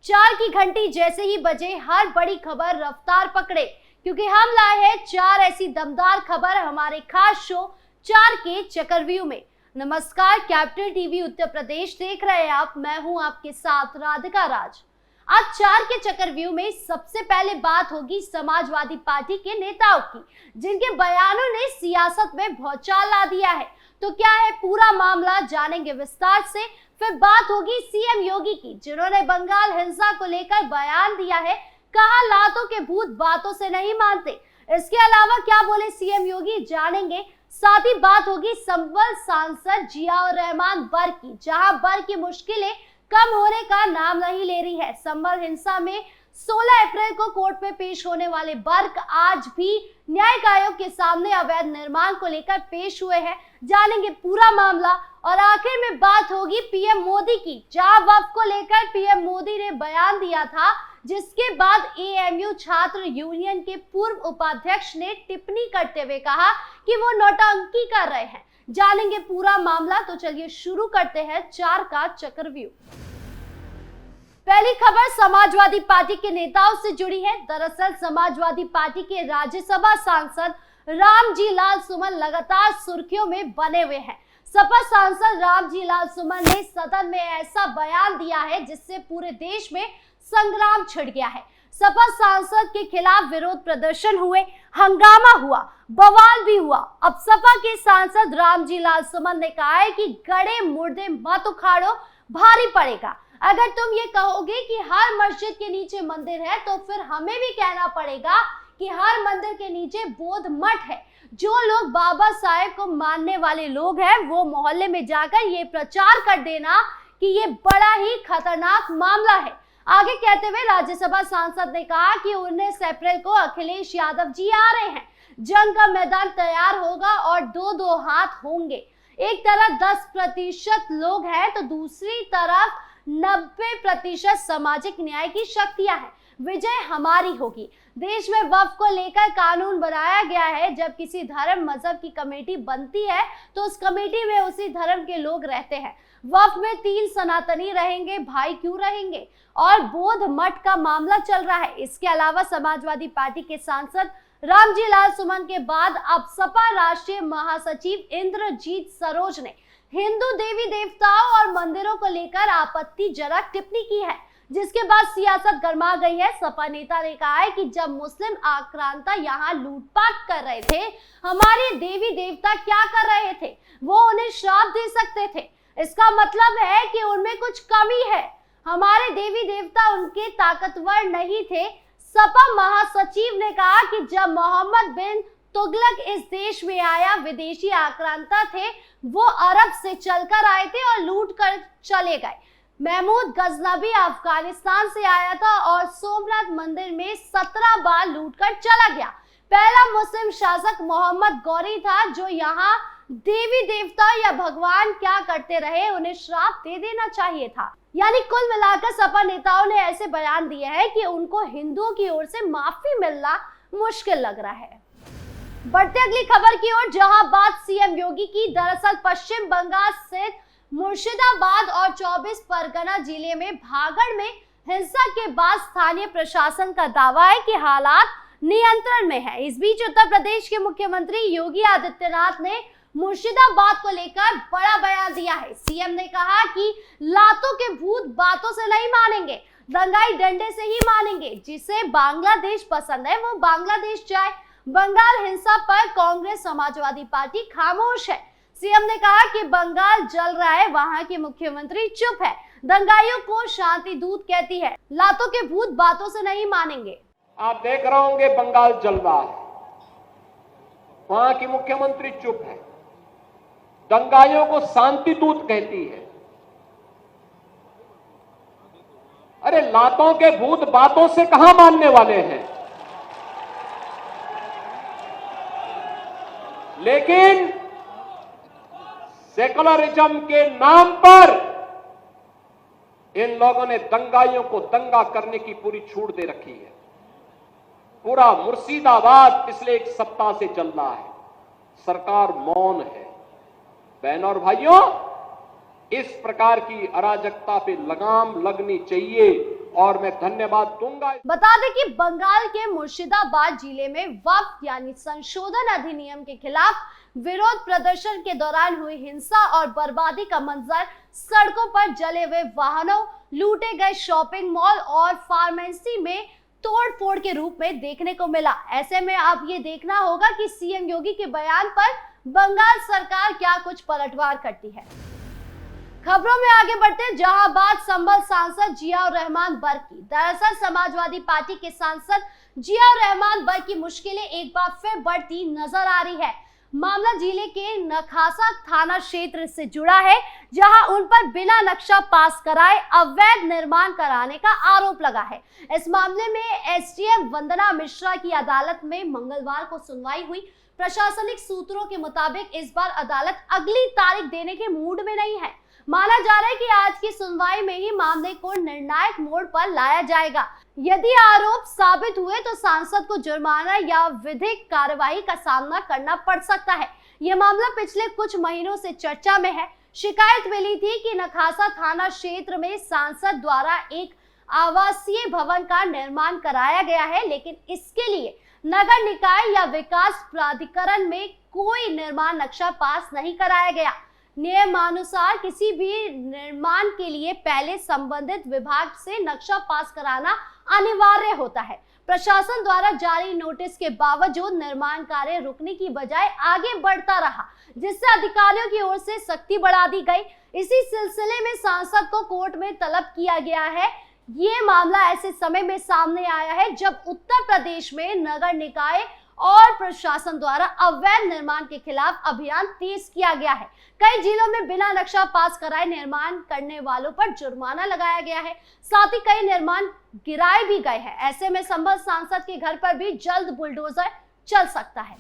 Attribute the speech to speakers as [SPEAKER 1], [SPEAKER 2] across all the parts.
[SPEAKER 1] 4 की घंटी जैसे ही बजे हर बड़ी खबर रफ्तार पकड़े, क्योंकि हम लाए हैं 4 ऐसी दमदार खबर हमारे खास शो 4 के चक्रव्यूह में। नमस्कार, कैपिटल टीवी उत्तर प्रदेश देख रहे हैं आप। मैं हूं आपके साथ राधिका राज। आज 4 के चक्रव्यूह में सबसे पहले बात होगी समाजवादी पार्टी के नेताओं की, जिनके बयानों ने सियासत में भौचाल ला दिया है। तो क्या है पूरा मामला, जानेंगे विस्तार से। फिर बात होगी सीएम योगी की, जिन्होंने बंगाल हिंसा को लेकर बयान दिया है। कहा लातों के भूत बातों से नहीं मानते। इसके अलावा क्या बोले सीएम योगी, जानेंगे। साथ ही बात होगी संभल सांसद जियाउर रहमान बर की, जहां बर की मुश्किलें कम होने का नाम नहीं ले रही है। संभल हिंसा में 16 अप्रैल को कोर्ट में पेश होने वाले बर्क आज भी न्यायिक आयोग के सामने अवैध निर्माण को लेकर पेश हुए हैं। जानेंगे पूरा मामला। और आखिर में बात होगी पीएम मोदी की, जहां वक्फ को लेकर पीएम मोदी ने बयान दिया था, जिसके बाद एएमयू छात्र यूनियन के पूर्व उपाध्यक्ष ने टिप्पणी करते हुए कहा कि वो नौटंकी कर रहे हैं। जानेंगे पूरा मामला। तो चलिए शुरू करते हैं 4 का चक्रव्यूह। पहली खबर समाजवादी पार्टी के नेताओं से जुड़ी है। दरअसल समाजवादी पार्टी के राज्यसभा सांसद रामजी लाल सुमन लगातार सुर्खियों में बने हुए हैं। सपा सांसद रामजी लाल सुमन ने सदन में ऐसा बयान दिया है जिससे पूरे देश में संग्राम छिड़ गया है। सपा सांसद के खिलाफ विरोध प्रदर्शन हुए, हंगामा हुआ, बवाल भी हुआ। अब सपा के सांसद रामजी लाल सुमन ने कहा है कि गड़े मुर्दे मत उखाड़ो, भारी पड़ेगा। अगर तुम ये कहोगे कि हर मस्जिद के नीचे मंदिर है, तो फिर हमें भी कहना पड़ेगा कि हर मंदिर के नीचे बौद्ध मठ है। जो लोग बाबा साहेब को मानने वाले लोग हैं, वो मोहल्ले में जाकर ये प्रचार कर देना कि ये बड़ा ही खतरनाक मामला है। आगे कहते हुए राज्यसभा सांसद ने कहा कि 19 अप्रैल को अखिलेश यादव जी आ रहे हैं। जंग का मैदान तैयार होगा और दो हाथ होंगे। एक तरफ 10% लोग हैं तो दूसरी तरफ 90% सामाजिक न्याय की शक्तियां हैं। विजय हमारी होगी। देश में वक्फ को लेकर कानून बनाया गया है। जब किसी धर्म मजहब की कमेटी बनती है तो उस कमेटी में उसी धर्म के लोग रहते हैं। वक्फ में 3 सनातनी रहेंगे, भाई क्यों रहेंगे? और बौद्ध मठ का मामला चल रहा है। इसके अलावा समाजवादी पार्टी के सांसद रामजी लाल सुमन के बाद अब सपा राष्ट्रीय महासचिव इंद्रजीत सरोज ने हिंदू देवी देवताओं और मंदिरों को लेकर आपत्तिजनक टिप्पणी की है, जिसके बाद सियासत गर्मा गई है। सपा नेता ने कहा है कि जब मुस्लिम आक्रांता यहाँ लूटपाट कर रहे थे, हमारे देवी देवता क्या कर रहे थे? वो उन्हें श्राप दे सकते थे। इसका मतलब है कि उनमें कुछ कमी है। हमारे देवी देवता उनके ताकतवर नहीं थे। सपा महासचिव ने कहा कि जब मोहम्मद बिन तुगलक इस देश में आया, विदेशी आक्रांता थे, वो अरब से चलकर आए थे और लूट कर चले गए। महमूद गजनबी अफगानिस्तान से आया था और सोमनाथ मंदिर में 17 बार लूट कर चला गया। पहला मुस्लिम शासक मोहम्मद गौरी था, जो यहाँ देवी देवता या भगवान क्या करते रहे, उन्हें श्राप दे देना चाहिए था। यानी कुल मिलाकर सपा नेताओं ने ऐसे बयान दिए हैं कि उनको हिंदुओं की ओर से माफी मिलना मुश्किल लग रहा है। बढ़ते अगली खबर की ओर, जहां बात सीएम योगी की। दरअसल पश्चिम बंगाल स्थित मुर्शिदाबाद और 24 परगना जिले में भागड़ में हिंसा के बाद स्थानीय प्रशासन का दावा है कि हालात नियंत्रण में है। इस बीच उत्तर प्रदेश के मुख्यमंत्री योगी आदित्यनाथ ने मुर्शिदाबाद को लेकर बड़ा बयान दिया है। सीएम ने कहा कि लातों के भूत बातों से नहीं मानेंगे, दंगाई डंडे से ही मानेंगे। जिसे बांग्लादेश पसंद है वो बांग्लादेश जाए। बंगाल हिंसा पर कांग्रेस समाजवादी पार्टी खामोश है। सीएम ने कहा कि बंगाल जल रहा है, वहां के मुख्यमंत्री चुप है। दंगाइयों को शांति दूत कहती है, लातों के भूत बातों से नहीं मानेंगे।
[SPEAKER 2] आप देख रहे होंगे बंगाल जल रहा है, वहां की मुख्यमंत्री चुप है। दंगाइयों को शांति दूत कहती है। अरे लातों के भूत बातों से कहां मानने वाले हैं? लेकिन सेकुलरिज्म के नाम पर इन लोगों ने दंगाइयों को दंगा करने की पूरी छूट दे रखी है। पूरा मुर्शिदाबाद पिछले 1 सप्ताह से चल रहा है, सरकार मौन है। बहनों और भाइयों, इस प्रकार की अराजकता पे लगाम लगनी चाहिए और मैं धन्यवाद दूंगा।
[SPEAKER 1] बता दें कि बंगाल के मुर्शिदाबाद जिले में वक्फ यानी संशोधन अधिनियम के खिलाफ विरोध प्रदर्शन के दौरान हुई हिंसा और बर्बादी का मंजर सड़कों पर जले हुए वाहनों, लूटे गए शॉपिंग मॉल और फार्मेसी में तोड़फोड़ के रूप में देखने को मिला। ऐसे में अब ये देखना होगा कि सीएम योगी के बयान पर बंगाल सरकार क्या कुछ पलटवार करती है। खबरों में आगे बढ़ते जहांबाद संभल सांसद जियाउर रहमान बर्की। दरअसल समाजवादी पार्टी के सांसद जियाउर रहमान बर्की मुश्किलें एक बार फिर बढ़ती नजर आ रही है। मामला जिले के नखासा थाना क्षेत्र से जुड़ा है, जहां उन पर बिना नक्शा पास कराए अवैध निर्माण कराने का आरोप लगा है। इस मामले में एसडीएम वंदना मिश्रा की अदालत में मंगलवार को सुनवाई हुई। प्रशासनिक सूत्रों के मुताबिक इस बार अदालत अगली तारीख देने के मूड में नहीं है। माना जा रहा है कि आज की सुनवाई में ही मामले को निर्णायक मोड़ पर लाया जाएगा। यदि आरोप साबित हुए तो सांसद को जुर्माना या विधिक कार्यवाही का सामना करना पड़ सकता है। यह मामला पिछले कुछ महीनों से चर्चा में है। शिकायत मिली थी कि नखासा थाना क्षेत्र में सांसद द्वारा एक आवासीय भवन का निर्माण कराया गया है, लेकिन इसके लिए नगर निकाय या विकास प्राधिकरण में कोई निर्माण नक्शा पास नहीं कराया गया। नियमानुसार किसी भी निर्माण के लिए पहले संबंधित विभाग से नक्शा पास कराना अनिवार्य होता है। प्रशासन द्वारा जारी नोटिस के बावजूद निर्माण कार्य रुकने की बजाय आगे बढ़ता रहा, जिससे अधिकारियों की ओर से सख्ती बढ़ा दी गई। इसी सिलसिले में सांसद को कोर्ट में तलब किया गया है। ये मामला ऐसे समय में सामने आया है जब उत्तर प्रदेश में नगर निकाय और प्रशासन द्वारा अवैध निर्माण के खिलाफ अभियान तेज किया गया है। कई जिलों में बिना नक्शा पास कराए निर्माण करने वालों पर जुर्माना लगाया गया है, साथ ही कई निर्माण गिराए भी गए हैं। ऐसे में संभल सांसद के घर पर भी जल्द बुलडोजर चल सकता है।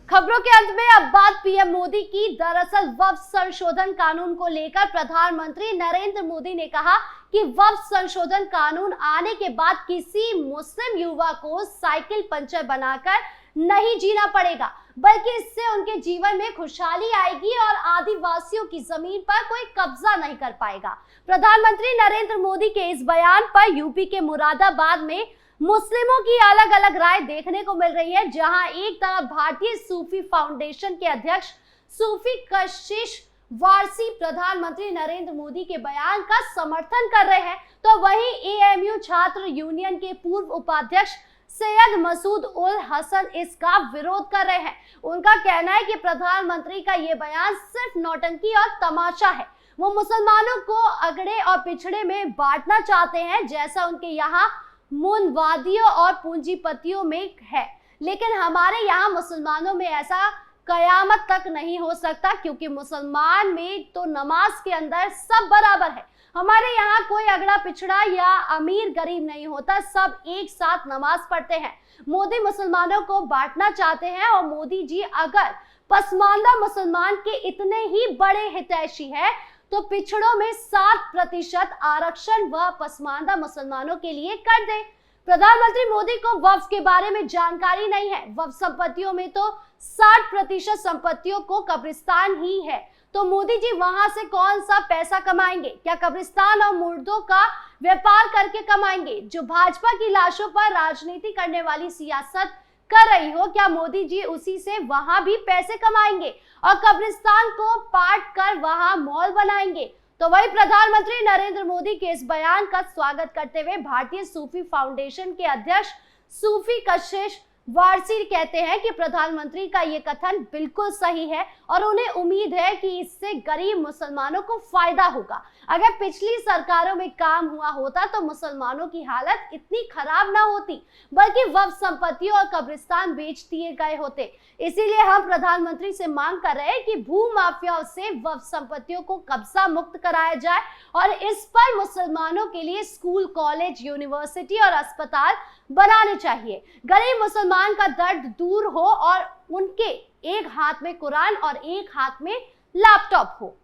[SPEAKER 1] खबरों के अंत में अब बात पीएम मोदी की। दरअसल वक्फ संशोधन कानून को लेकर प्रधानमंत्री नरेंद्र मोदी ने कहा कि वक्फ संशोधन कानून आने के बाद किसी मुस्लिम युवा को साइकिल पंचर बनाकर नहीं जीना पड़ेगा, बल्कि इससे उनके जीवन में खुशहाली आएगी और आदिवासियों की जमीन पर कोई कब्जा नहीं कर पाएगा। प्रधानमंत्री नरेंद्र मोदी के इस बयान पर यूपी के मुरादाबाद में मुस्लिमों की अलग अलग राय देखने को मिल रही है, जहां एक तरफ भारतीय सूफी फाउंडेशन के अध्यक्ष सूफी कशिश वारसी प्रधानमंत्री नरेंद्र मोदी के बयान का समर्थन कर रहे हैं, तो वहीं एएमयू छात्र यूनियन के पूर्व उपाध्यक्ष सैयद मसूद उल हसन इसका विरोध कर रहे हैं। उनका कहना है कि प्रधानमंत्री का ये बयान सिर्फ नौटंकी और तमाशा है। वो मुसलमानों को अगड़े और पिछड़े में बांटना चाहते हैं, जैसा उनके यहाँ मूलवादियों और पूंजीपतियों में है, लेकिन हमारे यहाँ मुसलमानों में ऐसा कयामत तक नहीं हो सकता, क्योंकि मुसलमान में तो नमाज के अंदर सब बराबर है। हमारे यहाँ कोई अगड़ा पिछड़ा या अमीर गरीब नहीं होता, सब एक साथ नमाज पढ़ते हैं। मोदी मुसलमानों को बांटना चाहते हैं, और मोदी जी अगर पसमानदा मुसलमान के इतने ही बड़े हितैषी है तो पिछड़ों में 7% आरक्षण व पसमानदा मुसलमानों के लिए कर दे। प्रधानमंत्री मोदी को वक्फ के बारे में जानकारी नहीं है। वक्फ संपत्तियों में तो 60% संपत्तियों को कब्रिस्तान ही है, तो मोदी जी वहां से कौन सा पैसा कमाएंगे? क्या कब्रिस्तान और मुर्दों का व्यापार करके कमाएंगे? जो भाजपा की लाशों पर राजनीति करने वाली सियासत कर रही हो, क्या मोदी जी उसी से वहां भी पैसे कमाएंगे और कब्रिस्तान को पाट कर वहां मॉल बनाएंगे? तो वही प्रधानमंत्री नरेंद्र मोदी के इस बयान का स्वागत करते हुए भारतीय सूफी फाउंडेशन के अध्यक्ष सूफी कशिश वारसी कहते हैं कि प्रधानमंत्री का ये कथन बिल्कुल सही है और उन्हें उम्मीद है कि इससे गरीब मुसलमानों को फायदा होगा। अगर पिछली सरकारों में काम हुआ होता तो मुसलमानों की हालत इतनी खराब ना होती, बल्कि वक्फ संपत्तियों और कब्रिस्तान बेच दिए गए होते। इसीलिए हम प्रधानमंत्री से मांग कर रहे हैं कि भू माफियाओं से वक्फ संपत्तियों को कब्जा मुक्त कराया जाए और इस पर मुसलमानों के लिए स्कूल, कॉलेज, यूनिवर्सिटी और अस्पताल बनाने चाहिए। गरीब मुसलमान का दर्द दूर हो और उनके एक हाथ में कुरान और एक हाथ में लैपटॉप हो।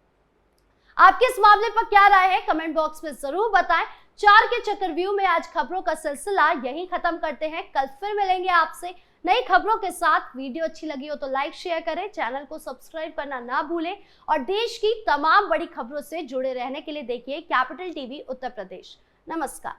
[SPEAKER 1] आपके इस मामले पर क्या राय है, कमेंट बॉक्स में जरूर बताएं। 4 के चक्रव्यूह में आज खबरों का सिलसिला यहीं खत्म करते हैं। कल फिर मिलेंगे आपसे नई खबरों के साथ। वीडियो अच्छी लगी हो तो लाइक शेयर करें, चैनल को सब्सक्राइब करना ना भूलें और देश की तमाम बड़ी खबरों से जुड़े रहने के लिए देखिए कैपिटल टीवी उत्तर प्रदेश। नमस्कार।